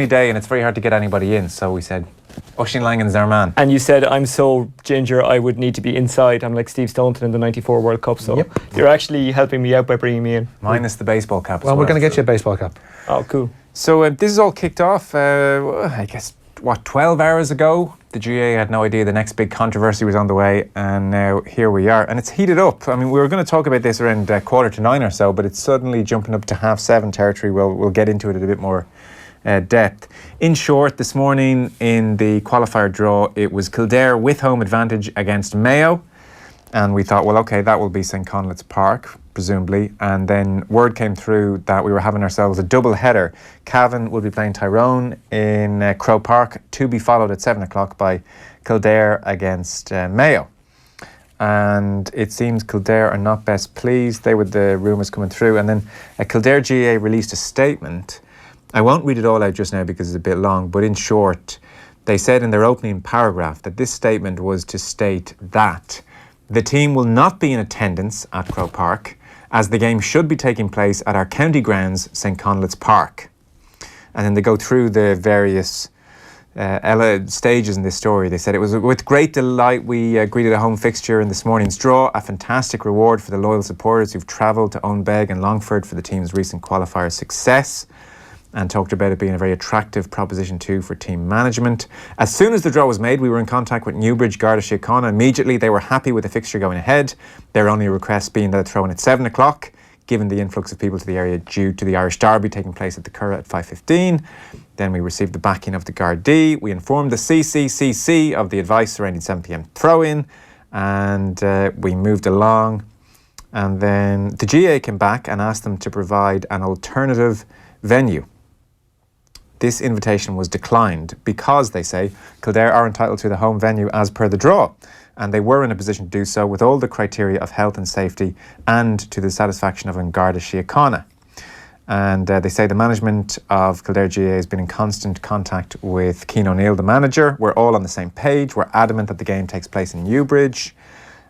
day and it's very hard to get anybody in, so we said Oisin Langan's our man. And you said, I'm so ginger, I would need to be inside. I'm like Steve Staunton in the 94 World Cup, so you're actually helping me out by bringing me in. Minus the baseball cap. Well, we're going to get you a baseball cap. Oh, cool. So this is all kicked off, I guess, 12 hours ago. The GAA had no idea the next big controversy was on the way, and now here we are. And it's heated up. I mean, we were going to talk about this around 9:15 or so, but it's suddenly jumping up to 7:30 territory. We'll get into it in a bit more depth. In short, this morning in the qualifier draw, it was Kildare with home advantage against Mayo. And we thought, well, OK, that will be St Conleth's Park, presumably. And then word came through that we were having ourselves a double header. Cavan will be playing Tyrone in Croke Park, to be followed at 7 o'clock by Kildare against Mayo. And it seems Kildare are not best pleased. They were the rumours coming through. And then Kildare GAA released a statement. I won't read it all out just now because it's a bit long, but in short, they said in their opening paragraph that this statement was to state that the team will not be in attendance at Croke Park, as the game should be taking place at our county grounds, St Conleth's Park. And then they go through the various stages in this story. They said it was with great delight we greeted a home fixture in this morning's draw, a fantastic reward for the loyal supporters who've travelled to Owenbeg and Longford for the team's recent qualifier success, and talked about it being a very attractive proposition too for team management. As soon as the draw was made, we were in contact with Newbridge, Garda Síochána. Immediately they were happy with the fixture going ahead, their only request being that it throw in at 7 o'clock, given the influx of people to the area due to the Irish Derby taking place at the Curragh at 5:15. Then we received the backing of the Gardaí. We informed the CCCC of the advice surrounding 7 p.m. throw-in, and we moved along. And then the GAA came back and asked them to provide an alternative venue. This invitation was declined because, they say, Kildare are entitled to the home venue as per the draw, and they were in a position to do so with all the criteria of health and safety and to the satisfaction of Garda Síochána. And they say the management of Kildare GAA has been in constant contact with Cian O'Neill, the manager. We're all on the same page. We're adamant that the game takes place in Newbridge.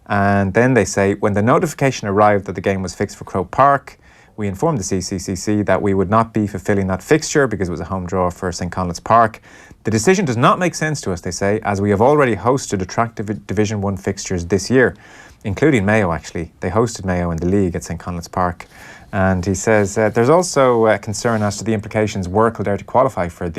And then they say, when the notification arrived that the game was fixed for Croke Park, we informed the CCCC that we would not be fulfilling that fixture because it was a home draw for St Conleth's Park. The decision does not make sense to us, they say, as we have already hosted attractive Division 1 fixtures this year, including Mayo, actually. They hosted Mayo in the league at St Conleth's Park. And he says there's also concern as to the implications were Kildare to qualify for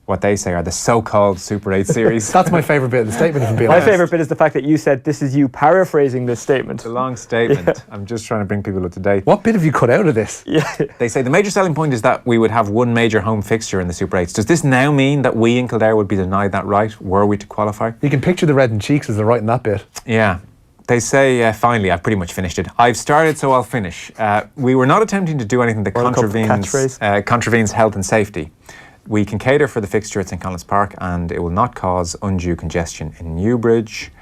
what they say are the so-called Super 8 series. That's my favourite bit of the statement, if I'm being honest. honest. My favourite bit is the fact that you said this is you paraphrasing this statement. It's a long statement. Yeah. I'm just trying to bring people up to date. What bit have you cut out of this? Yeah. They say the major selling point is that we would have one major home fixture in the Super 8s. Does this now mean that we in Kildare would be denied that right, were we to qualify? You can picture the reddened cheeks as they're writing that bit. Yeah. They say, finally, I've pretty much finished it. I've started, so I'll finish. We were not attempting to do anything that contravenes health and safety. We can cater for the fixture at St Conleth's Park and it will not cause undue congestion in Newbridge.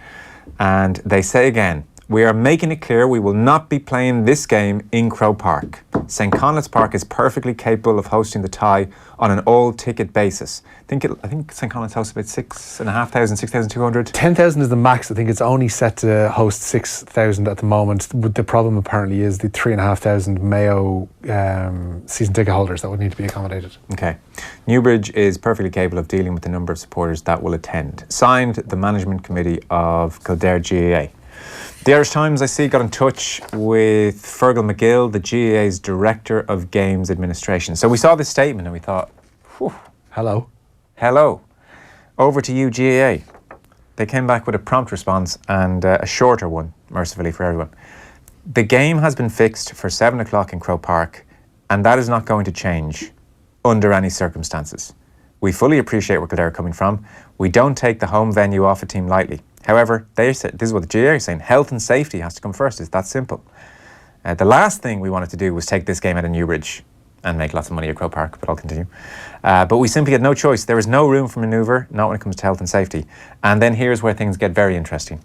And they say again, we are making it clear we will not be playing this game in Croke Park. St Conleth's Park is perfectly capable of hosting the tie on an all-ticket basis. I think St Conleth's hosts about 6,500, 6,200. 10,000 is the max. I think it's only set to host 6,000 at the moment. The problem apparently is the 3,500 Mayo season ticket holders that would need to be accommodated. Okay. Newbridge is perfectly capable of dealing with the number of supporters that will attend. Signed, the management committee of Kildare GAA. The Irish Times, I see, got in touch with Fergal McGill, the GAA's Director of Games Administration. So we saw this statement and we thought, whew. Hello. Over to you, GAA. They came back with a prompt response and a shorter one, mercifully for everyone. The game has been fixed for 7 o'clock in Croke Park, and that is not going to change under any circumstances. We fully appreciate where Kildare are coming from. We don't take the home venue off a team lightly. However, they said, this is what the GAA is saying, health and safety has to come first. It's that simple. The last thing we wanted to do was take this game out of Newbridge and make lots of money at Croke Park, but I'll continue. But we simply had no choice. There is no room for manoeuvre, not when it comes to health and safety. And then here's where things get very interesting.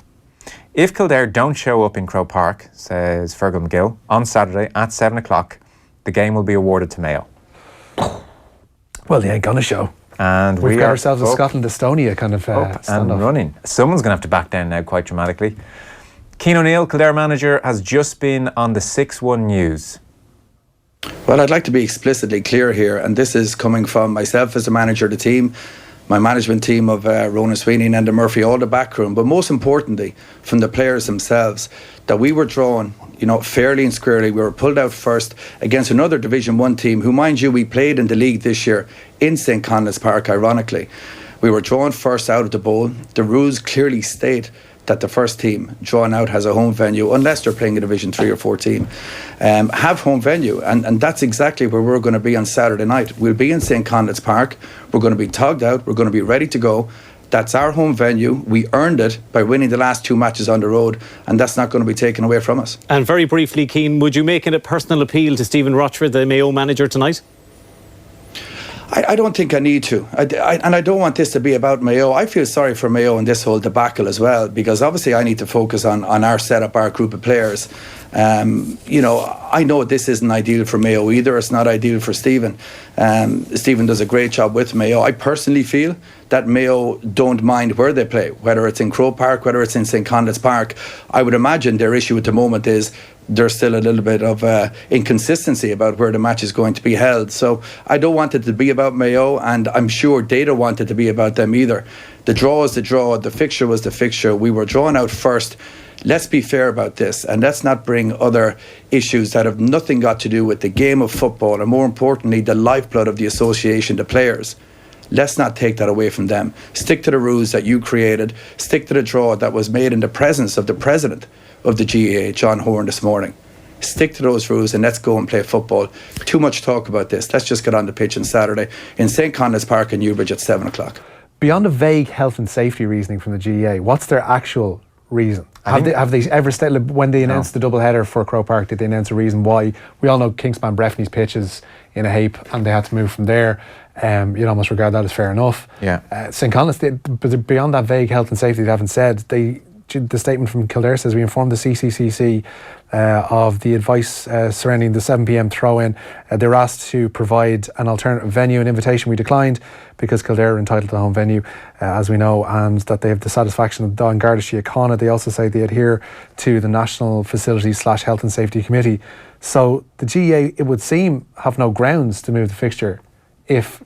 If Kildare don't show up in Croke Park, says Fergal McGill, on Saturday at 7 o'clock, the game will be awarded to Mayo. Well, they ain't gonna show. And we've got ourselves a Scotland-Estonia kind of and running. Someone's going to have to back down now quite dramatically. Cian O'Neill, Kildare manager, has just been on the 6-1 news. Well, I'd like to be explicitly clear here, and this is coming from myself as the manager of the team, my management team of Ronan Sweeney and Enda Murphy, all the backroom, but most importantly from the players themselves, that we were drawn, fairly and squarely. We were pulled out first against another Division 1 team who, mind you, we played in the league this year in St. Conleth's Park, ironically. We were drawn first out of the bowl. The rules clearly state that the first team drawn out has a home venue, unless they're playing a Division 3 or 4 team, have home venue. And that's exactly where we're going to be on Saturday night. We'll be in St. Conleth's Park. We're going to be togged out. We're going to be ready to go. That's our home venue. We earned it by winning the last 2 matches on the road, and that's not going to be taken away from us. And very briefly, Keane, would you make it a personal appeal to Stephen Rochford, the Mayo manager, tonight? I don't think I need to. And I don't want this to be about Mayo. I feel sorry for Mayo in this whole debacle as well, because obviously I need to focus on our setup, our group of players. I know this isn't ideal for Mayo either. It's not ideal for Stephen. Stephen does a great job with Mayo. I personally feel that Mayo don't mind where they play, whether it's in Croke Park, whether it's in St. Conleth's Park. I would imagine their issue at the moment is there's still a little bit of inconsistency about where the match is going to be held. So I don't want it to be about Mayo, and I'm sure they don't want it to be about them either. The draw is the draw, the fixture was the fixture. We were drawn out first. Let's be fair about this, and let's not bring other issues that have nothing got to do with the game of football, and more importantly, the lifeblood of the association, the players. Let's not take that away from them. Stick to the rules that you created. Stick to the draw that was made in the presence of the president of the GAA, John Horan, this morning. Stick to those rules and let's go and play football. Too much talk about this. Let's just get on the pitch on Saturday in St. Conleth's Park in Newbridge at 7 o'clock. Beyond a vague health and safety reasoning from the GAA, what's their actual reason? Have they ever stated, when they announced the double header for Croke Park, did they announce a reason why? We all know Kingspan Breffney's pitch is in a heap and they had to move from there. You'd almost regard that as fair enough. Yeah. St. Conleth's, but beyond that vague health and safety, they haven't said. The statement from Kildare says, we informed the CCCC of the advice surrounding the 7 p.m. throw-in. They were asked to provide an alternative venue. An invitation we declined because Kildare are entitled to the home venue, as we know, and that they have the satisfaction of Don Garda Síochána. They also say they adhere to the National Facilities / Health and Safety Committee. So the GAA, it would seem, have no grounds to move the fixture if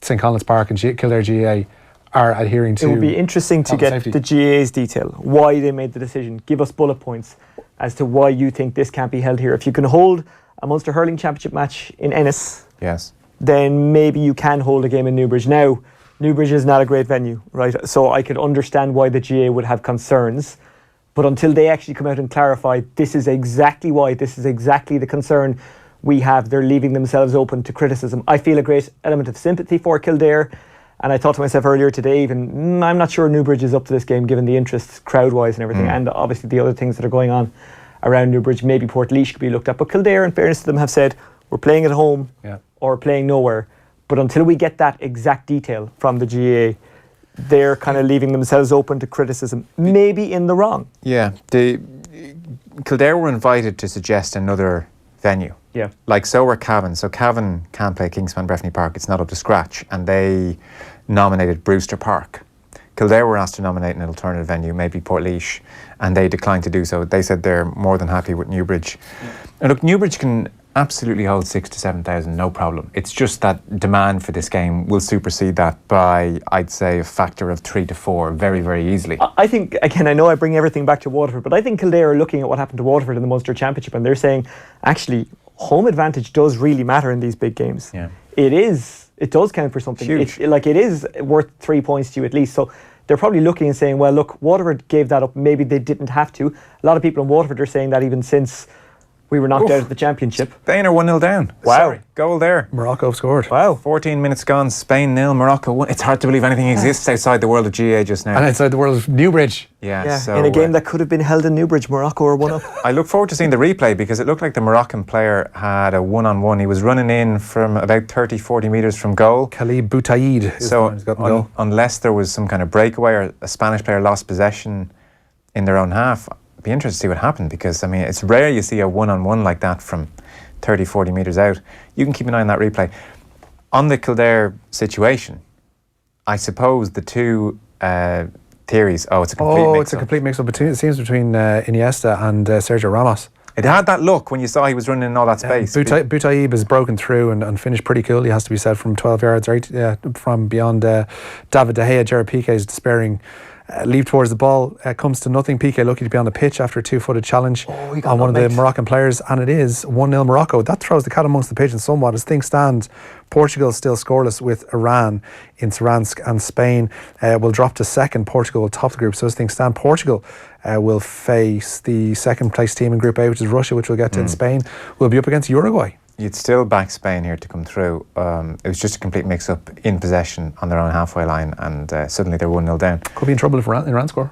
St. Conleth's Park and Kildare GAA are adhering to. It would be interesting to get safety. the GAA's detail, why they made the decision. Give us bullet points as to why you think this can't be held here. If you can hold a Munster Hurling Championship match in Ennis, Yes. then maybe you can hold a game in Newbridge. Now, Newbridge is not a great venue, right? So I could understand why the GAA would have concerns, but until they actually come out and clarify, this is exactly why, this is exactly the concern we have, they're leaving themselves open to criticism. I feel a great element of sympathy for Kildare. And I thought to myself earlier today, even, I'm not sure Newbridge is up to this game, given the interest crowd-wise and everything, and obviously the other things that are going on around Newbridge. Maybe Portlaoise could be looked at. But Kildare, in fairness to them, have said, we're playing at home or playing nowhere. But until we get that exact detail from the GAA, they're kind of leaving themselves open to criticism, maybe in the wrong. Yeah. Kildare were invited to suggest another venue. Yeah. Like, so were Cavan. So Cavan can't play Kingspan Breffney Park. It's not up to scratch. And they nominated Brewster Park. Kildare were asked to nominate an alternative venue, maybe Portlaoise, and they declined to do so. They said they're more than happy with Newbridge. And look, Newbridge can absolutely hold 6,000 to 7,000, no problem. It's just that demand for this game will supersede that by, I'd say, a factor of 3 to 4 very, very easily. I think, again, I know I bring everything back to Waterford, but I think Kildare are looking at what happened to Waterford in the Munster Championship, and they're saying, actually, home advantage does really matter in these big games. Yeah. It does count for something. Huge. It is worth 3 points to you at least. So they're probably looking and saying, well, look, Waterford gave that up. Maybe they didn't have to. A lot of people in Waterford are saying that even since we were knocked out of the championship. Spain are 1-0 down. Wow. Sorry. Goal there. Morocco have scored. Wow. 14 minutes gone, Spain 0, Morocco 1. It's hard to believe anything exists outside the world of GAA just now. And outside the world of Newbridge. Yeah, so, in a game that could have been held in Newbridge, Morocco are 1-up. I look forward to seeing the replay because it looked like the Moroccan player had a one-on-one. He was running in from about 30, 40 metres from goal. Khalid Boutaïd. So unless there was some kind of breakaway or a Spanish player lost possession in their own half, I'd be interested to see what happened because, I mean, it's rare you see a one-on-one like that from 30, 40 metres out. You can keep an eye on that replay. On the Kildare situation, I suppose the two theories, it's a complete mix-up. It's a complete mix-up. It seems between Iniesta and Sergio Ramos. It had that look when you saw he was running in all that space. Boutaib has broken through and finished pretty cool, he has to be said, from 12 yards, right? From beyond David De Gea. Jared Piqué's despairing leap towards the ball, comes to nothing. Piqué lucky to be on the pitch after a 2-footed challenge on one of the Moroccan players, and it is 1-0 Morocco. That throws the cat amongst the pigeons somewhat. As things stand, Portugal still scoreless with Iran in Saransk, and Spain will drop to second. Portugal will top the group. So as things stand, Portugal will face the second place team in Group A, which is Russia, which we'll get to, and Spain will be up against Uruguay. You'd still back Spain here to come through. It was just a complete mix-up in possession on their own halfway line, and suddenly they're 1-0 down. Could be in trouble if Iran score.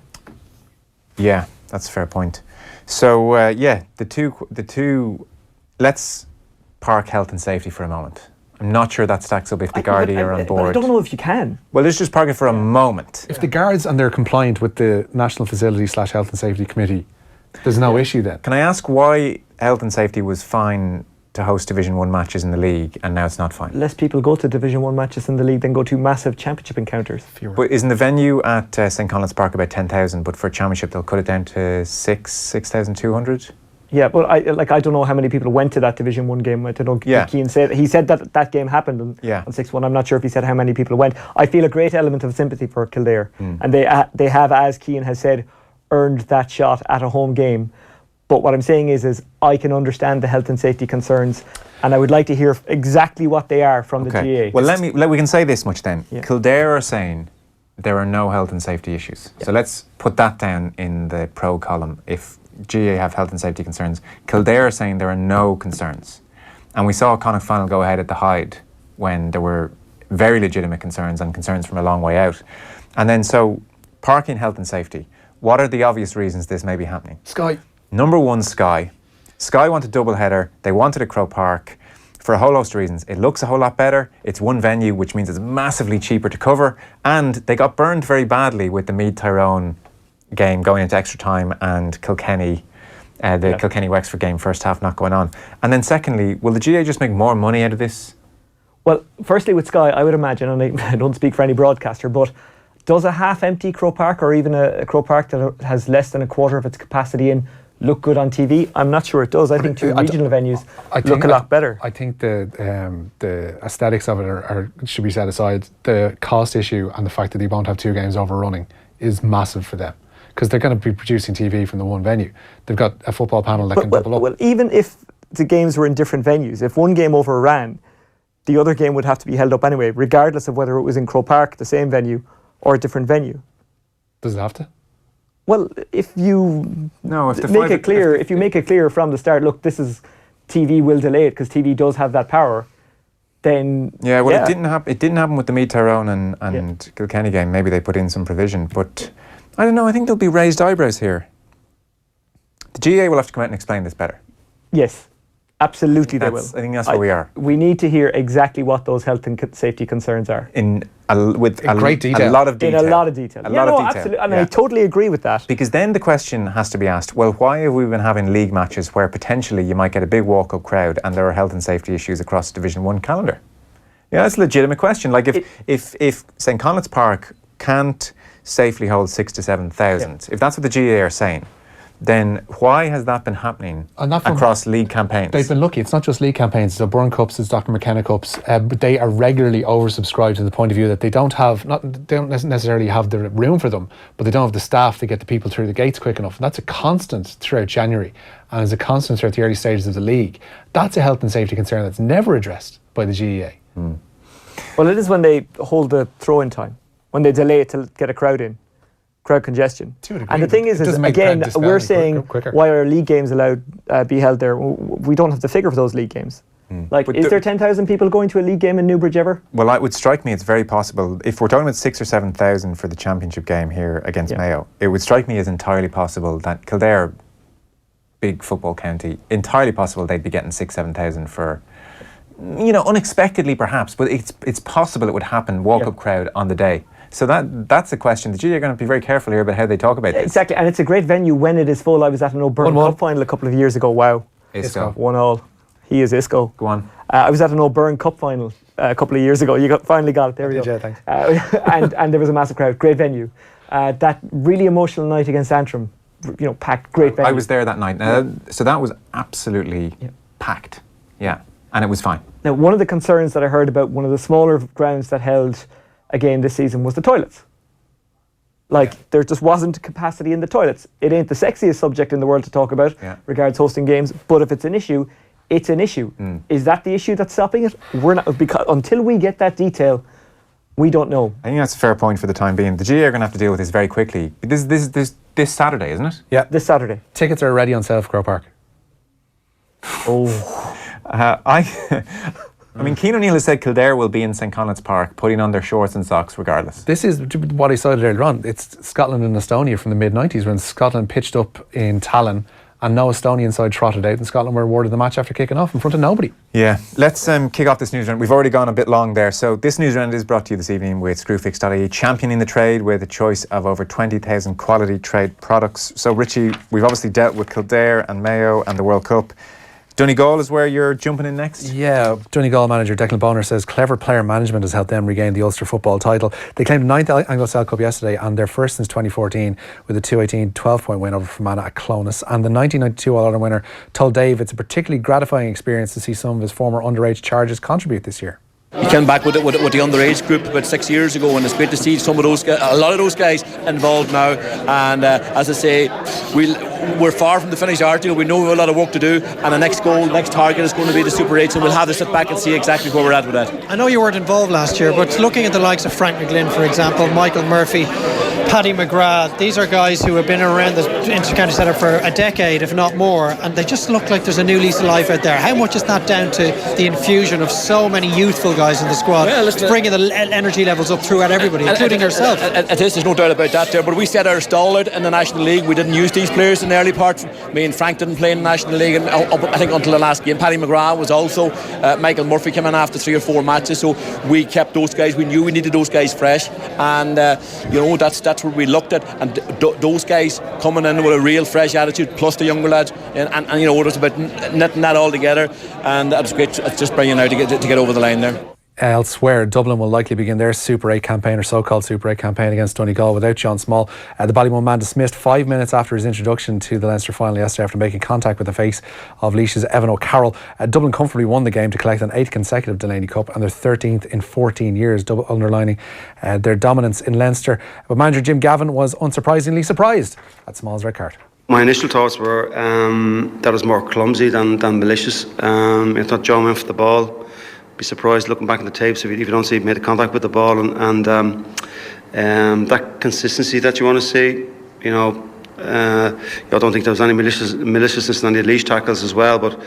Yeah, that's a fair point. So the two. Let's park health and safety for a moment. I'm not sure that stacks up if the Gardaí are on board. I don't know if you can. Well, let's just park it for a moment. If the guards and they're compliant with the National Facility / Health and Safety Committee, there's no issue then. Can I ask why health and safety was fine to host Division 1 matches in the league and now it's not fine? Less people go to Division 1 matches in the league than go to massive championship encounters. But isn't the venue at St. Conleth's Park about 10,000, but for a championship they'll cut it down to 6,200? Yeah, but I don't know how many people went to that Division 1 game. I don't know. Yeah. Keane said, he said that game happened on 6-1. I'm not sure if he said how many people went. I feel a great element of sympathy for Kildare. And they have, as Keane has said, earned that shot at a home game. But what I'm saying is I can understand the health and safety concerns, and I would like to hear exactly what they are from the GA. Well, we can say this much then. Yeah. Kildare are saying there are no health and safety issues. Yeah. So let's put that down in the pro column. If GA have health and safety concerns, Kildare are saying there are no concerns. And we saw Connacht final go ahead at the Hyde when there were very legitimate concerns and concerns from a long way out. And then so parking health and safety, what are the obvious reasons this may be happening? Sky. Number one, Sky. Sky wanted double header. They wanted a Croke Park for a whole host of reasons. It looks a whole lot better. It's one venue, which means it's massively cheaper to cover. And they got burned very badly with the Meath Tyrone game going into extra time and Kilkenny, Kilkenny-Wexford game first half not going on. And then secondly, will the GA just make more money out of this? Well, firstly with Sky, I would imagine, and I don't speak for any broadcaster, but does a half-empty Croke Park or even a Croke Park that has less than a quarter of its capacity in look good on TV? I'm not sure it does. I think two regional venues look a lot better. I think the aesthetics of it should be set aside. The cost issue and the fact that they won't have two games overrunning is massive for them, because they're going to be producing TV from the one venue. They've got a football panel that can double up. Well, even if the games were in different venues, if one game overran, the other game would have to be held up anyway, regardless of whether it was in Croke Park, the same venue, or a different venue. Does it have to? Well, if you make it clear from the start, look, this is TV will delay it because TV does have that power, then it didn't happen with the Meath Tyrone and Kilkenny game. Maybe they put in some provision, but I don't know. I think there'll be raised eyebrows here. The GA will have to come out and explain this better. Yes, absolutely they will. I think that's where we are. We need to hear exactly what those health and safety concerns are. With great detail. A lot of detail. In a lot of detail. Absolutely. I totally agree with that. Because then the question has to be asked, well, why have we been having league matches where potentially you might get a big walk-up crowd and there are health and safety issues across Division 1 calendar? Yeah, that's a legitimate question. Like if St. Conleth's Park can't safely hold 6,000 to 7,000, if that's what the GA are saying, then why has that been happening across league campaigns? They've been lucky. It's not just league campaigns. It's the Byrne Cups, it's Dr. McKenna Cups, but they are regularly oversubscribed to the point of view that they don't necessarily have the room for them, but they don't have the staff to get the people through the gates quick enough. And that's a constant throughout January, and is a constant throughout the early stages of the league. That's a health and safety concern that's never addressed by the GEA. Well, it is when they hold the throw-in time, when they delay it to get a crowd in. Crowd congestion. And the thing is again, we're saying why are league games allowed be held there? We don't have the figure for those league games. Like, is there 10,000 people going to a league game in Newbridge ever? Well, it would strike me it's very possible. If we're talking about 6,000 or 7,000 for the championship game here against Mayo, it would strike me as entirely possible that Kildare, big football county, entirely possible they'd be getting 6,000, 7,000 for, unexpectedly perhaps, but it's possible it would happen, walk-up crowd on the day. So that's a question. The GA are going to be very careful here about how they talk about this. Exactly, and it's a great venue when it is full. I was at an O'Byrne Cup final a couple of years ago. Wow. Isco. 1-1. He is Isco. Go on. I was at an O'Byrne Cup final a couple of years ago. You finally got it. There we go. Yeah, thanks. And there was a massive crowd. Great venue. That really emotional night against Antrim packed, great venue. I was there that night. So that was absolutely packed. Yeah, and it was fine. Now, one of the concerns that I heard about one of the smaller grounds that held a game this season was the toilets. There just wasn't capacity in the toilets. It ain't the sexiest subject in the world to talk about regards hosting games, but if it's an issue, it's an issue. Is that the issue that's stopping it? We're not, because until we get that detail, we don't know. I think that's a fair point for the time being. The GA are going to have to deal with this very quickly. This Saturday, isn't it? Yeah. This Saturday. Tickets are already on sale for Croke Park. I mean, Cian O'Neill has said Kildare will be in St. Conleth's Park putting on their shorts and socks regardless. This is what I cited earlier on. It's Scotland and Estonia from the mid-90s when Scotland pitched up in Tallinn and no Estonian side trotted out and Scotland were awarded the match after kicking off in front of nobody. Yeah, let's kick off this news round. We've already gone a bit long there. So this news round is brought to you this evening with Screwfix.ie, championing the trade with a choice of over 20,000 quality trade products. So Richie, we've obviously dealt with Kildare and Mayo and the World Cup. Donegal is where you're jumping in next? Yeah, Donegal manager Declan Bonner says clever player management has helped them regain the Ulster football title. They claimed 9th Anglo-Cell Cup yesterday and their first since 2014 with a 2-18 12-point win over Fermanagh at Clones. And the 1992 All-Ireland winner told Dave it's a particularly gratifying experience to see some of his former underage charges contribute this year. He came back with the underage group about 6 years ago, and it's great to see some of those, a lot of those guys involved now. And as I say, we're far from the finished article. We know we have a lot of work to do, and the next goal, next target is going to be the Super 8, so we'll have to sit back and see exactly where we're at with that. I know you weren't involved last year, but looking at the likes of Frank McGlynn, for example, Michael Murphy, Paddy McGrath, these are guys who have been around the inter-county setup for a decade, if not more, and they just look like there's a new lease of life out there. How much is that down to the infusion of so many youthful guys in the squad, bringing the energy levels up throughout everybody, including yourself? There's no doubt about that there, but we set our stall out in the National League. We didn't use these players in the early part. Me and Frank didn't play in the National League, and I think until the last game. Paddy McGrath was also, Michael Murphy came in after 3 or 4 matches, so we kept those guys. We knew we needed those guys fresh, and that's what we looked at, and those guys coming in with a real fresh attitude, plus the younger lads, and it was about knitting that all together, and that's great. It's just brilliant now to get over the line there. Elsewhere, Dublin will likely begin their Super 8 campaign, or so-called Super 8 campaign, against Donegal without John Small. The Ballymun man dismissed 5 minutes after his introduction to the Leinster final yesterday after making contact with the face of Laois's Evan O'Carroll. Dublin comfortably won the game to collect an 8th consecutive Delaney Cup and their 13th in 14 years, underlining their dominance in Leinster. But manager Jim Gavin was unsurprisingly surprised at Small's red card. My initial thoughts were that was more clumsy than malicious. I thought John went for the ball. Be surprised looking back in the tapes if you don't see he made a contact with the ball, and that consistency that you want to see. I don't think there was any maliciousness on the Laois tackles as well, but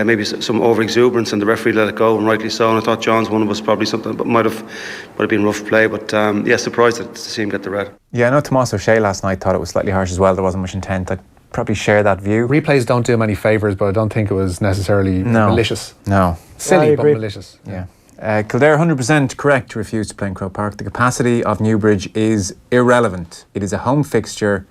maybe some over exuberance, and the referee let it go, and rightly so. And I thought John's one was probably something, but might have been rough play. But surprised to see him get the red. Yeah, I know Tomás O'Shea last night thought it was slightly harsh as well. There wasn't much intent. I'd probably share that view. Replays don't do him any favours, but I don't think it was necessarily malicious. No. Silly, but malicious. Yeah. Kildare 100% correct to refuse to play in Croke Park. The capacity of Newbridge is irrelevant. It is a home fixture,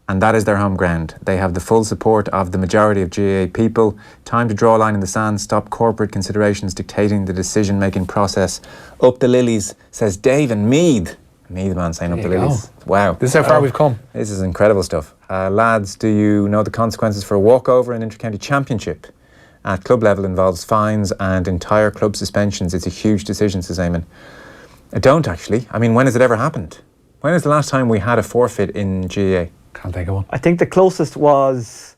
and that is their home ground. They have the full support of the majority of GAA people. Time to draw a line in the sand, stop corporate considerations dictating the decision-making process. Up the lilies, says Dave and Meath. Meath man saying up the lilies. Wow. This is how far we've come. This is incredible stuff. Lads, do you know the consequences for a walkover in Inter-County Championship? At club level involves fines and entire club suspensions. It's a huge decision, says Eamon. I don't actually. I mean, when has it ever happened? When is the last time we had a forfeit in GAA? Can't think of one. I think the closest was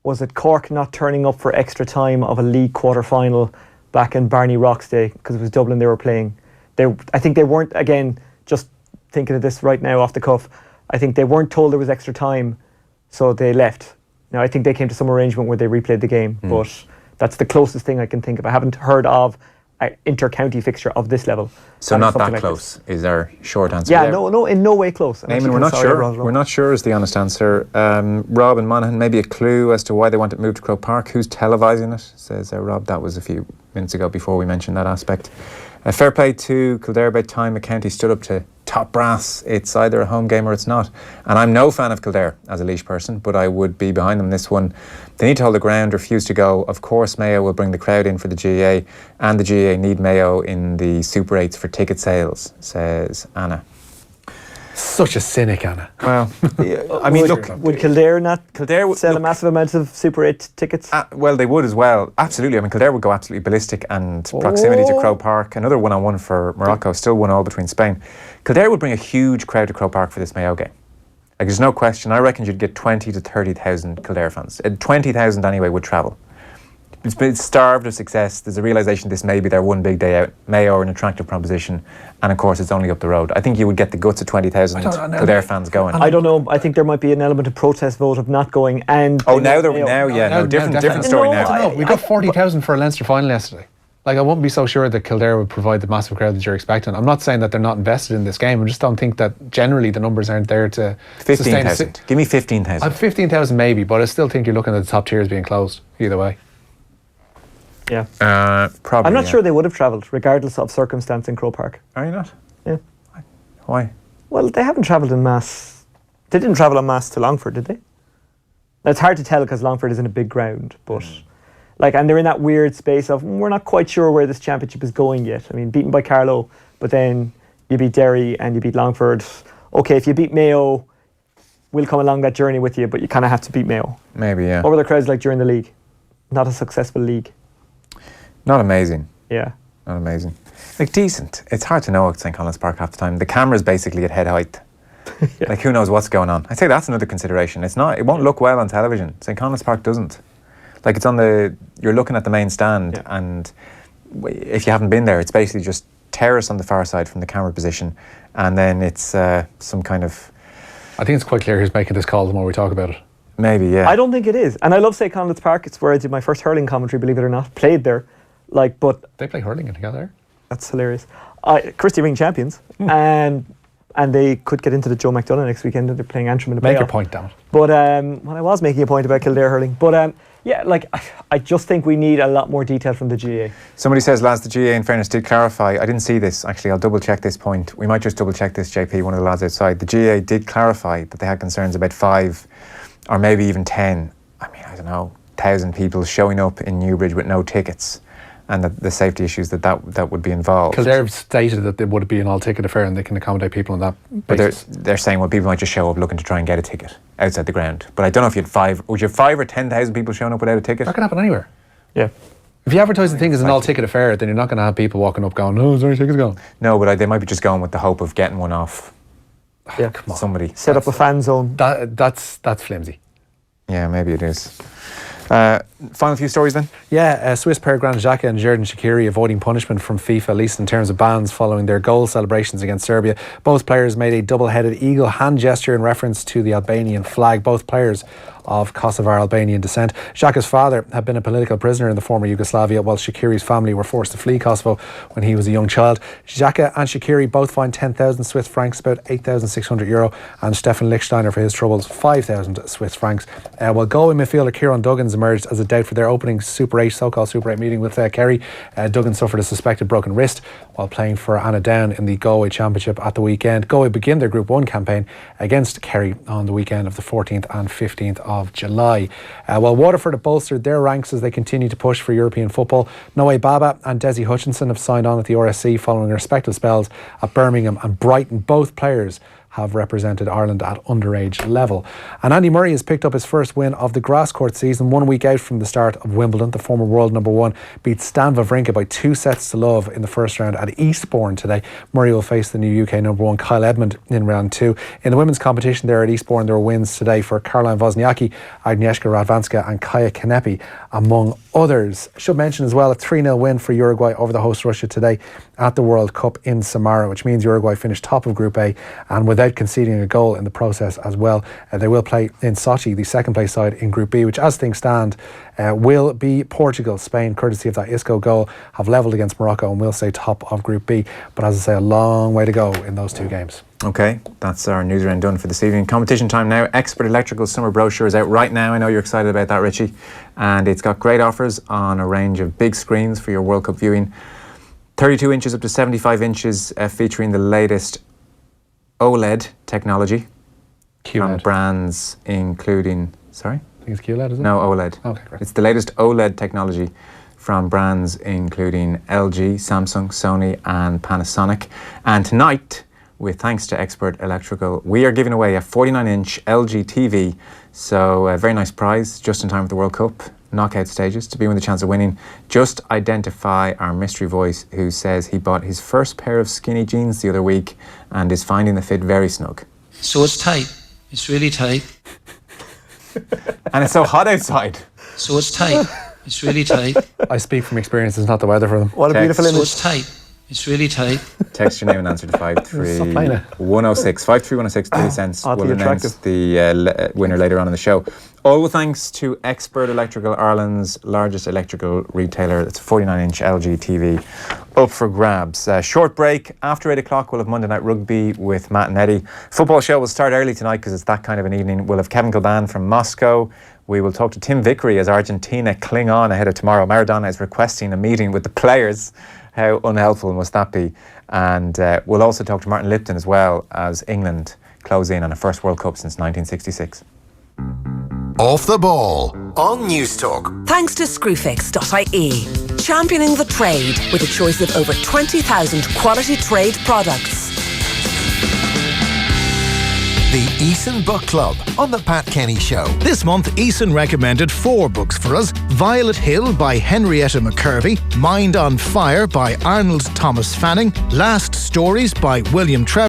it Cork not turning up for extra time of a league quarter-final back in Barney Rocks Day, because it was Dublin they were playing. I think they weren't, again, just thinking of this right now off the cuff, I think they weren't told there was extra time, so they left. Now, I think they came to some arrangement where they replayed the game, but that's the closest thing I can think of. I haven't heard of an inter-county fixture of this level. So not that close is our short answer. Yeah, there. no, in no way close. Eamon, we're not sure. We're not sure is the honest answer. Rob and Monaghan, maybe a clue as to why they want it moved to Croke Park. Who's televising it? Says Rob. That was a few minutes ago before we mentioned that aspect. Fair play to Kildare about time. A county stood up to top brass. It's either a home game or it's not. And I'm no fan of Kildare as a Laois person, but I would be behind them this one. They need to hold the ground, refuse to go. Of course, Mayo will bring the crowd in for the GAA, and the GAA need Mayo in the Super 8s for ticket sales, says Anna. Such a cynic, Anna. Well, I mean, look, would Kildare not Kildare would sell a massive amount of Super 8 tickets? well, they would as well. Absolutely. I mean, Kildare would go absolutely ballistic, and proximity to Croke Park, another 1-on-1 for Morocco, still 1-1 between Spain. Kildare would bring a huge crowd to Croke Park for this Mayo game. Like, there's no question. I reckon you'd get 20 to 30,000 Kildare fans. 20,000 anyway would travel. It's been starved of success. There's a realisation this may be their one big day out. Mayo are an attractive proposition, and of course it's only up the road. I think you would get the guts of 20,000 Kildare fans going. I don't know. I think there might be an element of protest vote of not going. And different story now. We got 40,000 for a Leinster final yesterday. Like, I wouldn't be so sure that Kildare would provide the massive crowd that you're expecting. I'm not saying that they're not invested in this game. I just don't think that generally the numbers aren't there to 15,000. Give me 15,000. 15,000 maybe, but I still think you're looking at the top tiers being closed either way. Yeah. Probably. I'm not sure they would have travelled, regardless of circumstance in Croke Park. Are you not? Yeah. Why? Well, they haven't travelled en masse. They didn't travel en masse to Longford, did they? Now, it's hard to tell because Longford isn't a big ground, but and they're in that weird space of we're not quite sure where this championship is going yet. I mean, beaten by Carlow, but then you beat Derry and you beat Longford. Okay, if you beat Mayo, we'll come along that journey with you, but you kind of have to beat Mayo. Maybe, yeah. What were the crowds like during the league? Not a successful league. Not amazing. Yeah. Not amazing. Like, decent. It's hard to know at St. Collins Park half the time. The camera's basically at head height. Yeah. Like, who knows what's going on? I'd say that's another consideration. It won't look well on television. St. Collins Park doesn't. Like, you're looking at the main stand, and if you haven't been there, it's basically just terrace on the far side from the camera position, and then it's some kind of... I think it's quite clear who's making this call the more we talk about it. Maybe, yeah. I don't think it is. And I love St. Collins Park. It's where I did my first hurling commentary, believe it or not. Played there. But they play hurling in Kildare. That's hilarious. Christy Ring champions, and they could get into the Joe McDonough next weekend. They're playing Antrim in the playoff. Make your point, damn it. But I was making a point about Kildare hurling. But I just think we need a lot more detail from the GAA. Somebody says, lads, the GAA in fairness did clarify. I didn't see this, actually. I'll double check this point. We might just double check this, JP, one of the lads outside. The GAA did clarify that they had concerns about 5 or maybe even 10, 1,000 people showing up in Newbridge with no tickets, and the safety issues that would be involved. Kildare stated that there would be an all-ticket affair and they can accommodate people on that basis. But they're saying, well, people might just show up looking to try and get a ticket outside the ground. But I don't know if would you have 5 or 10,000 people showing up without a ticket? That can happen anywhere. Yeah. If you advertise the thing as an all-ticket affair, then you're not going to have people walking up going, oh, is there any tickets going? No, but they might be just going with the hope of getting one off. Yeah. Come on. Somebody. Set up a fan zone. That's flimsy. Yeah, maybe it is. Final few stories then? Yeah, Swiss pair Granit Xhaka and Xherdan Shaqiri avoiding punishment from FIFA, at least in terms of bans, following their goal celebrations against Serbia. Both players made a double-headed eagle hand gesture in reference to the Albanian flag. Both players of Kosovar Albanian descent. Xhaka's father had been a political prisoner in the former Yugoslavia, while Shaqiri's family were forced to flee Kosovo when he was a young child. Xhaka and Shaqiri both fined 10,000 Swiss francs, about €8,600, and Stefan Lichtsteiner for his troubles 5,000 Swiss francs. While Galway midfielder Kieran Duggins emerged as a doubt for their opening so-called Super 8 meeting with Kerry. Duggins suffered a suspected broken wrist while playing for Annadown in the Galway Championship at the weekend. Galway begin their Group 1 campaign against Kerry on the weekend of the 14th and 15th of July. While Waterford have bolstered their ranks as they continue to push for European football, Noe Baba and Desi Hutchinson have signed on at the RSC following respective spells at Birmingham and Brighton. Both players have represented Ireland at underage level. And Andy Murray has picked up his first win of the grass court season, 1 week out from the start of Wimbledon. The former world number 1 beat Stan Wawrinka by 2-0 in the first round at Eastbourne today. Murray will face the new UK number 1 Kyle Edmund in round 2. In the women's competition there at Eastbourne, there were wins today for Caroline Wozniacki, Agnieszka Radwanska and Kaya Kanepi, among others. Should mention as well a 3-0 win for Uruguay over the host Russia today at the World Cup in Samara, which means Uruguay finished top of Group A and without conceding a goal in the process as well. They will play in Sochi, the second place side in Group B, which as things stand will be Portugal. Spain, courtesy of that Isco goal, have levelled against Morocco and will stay top of Group B. But as I say, a long way to go in those two games. Okay, that's our news round done for this evening. Competition time now. Expert Electrical summer brochure is out right now. I know you're excited about that, Richie. And it's got great offers on a range of big screens for your World Cup viewing. 32 inches up to 75 inches, featuring the latest OLED technology from brands including... Sorry? I think it's QLED, is it? No, OLED. Okay, great. It's the latest OLED technology from brands including LG, Samsung, Sony and Panasonic. And tonight, with thanks to Expert Electrical. We are giving away a 49-inch LG TV, so a very nice prize, just in time for the World Cup knockout stages, to be with a chance of winning. Just identify our mystery voice who says he bought his first pair of skinny jeans the other week and is finding the fit very snug. So it's tight. It's really tight. And it's so hot outside. So it's tight. It's really tight. I speak from experience, it's not the weather for them. What a beautiful So image. it's tight. It's really tight. Text your name and answer to 53106. 53106, 3 cents. Oddly We'll announce attractive. the winner later on in the show. All with thanks to Expert Electrical, Ireland's largest electrical retailer. It's a 49-inch LG TV up for grabs. Short break. After 8 o'clock, we'll have Monday Night Rugby with Matt and Eddie. Football show will start early tonight because it's that kind of an evening. We'll have Kevin Kilban from Moscow. We will talk to Tim Vickery as Argentina cling on ahead of tomorrow. Maradona is requesting a meeting with the players. How unhelpful must that be? And we'll also talk to Martin Lipton as well as England close in on a first World Cup since 1966. Off the Ball on News Talk. Thanks to Screwfix.ie, championing the trade with a choice of over 20,000 quality trade products. The Oisin Book Club on the Pat Kenny Show. This month, Oisin recommended 4 books for us. Violet Hill by Henrietta McCurvey, Mind on Fire by Arnold Thomas Fanning, Last Stories by William Trevor,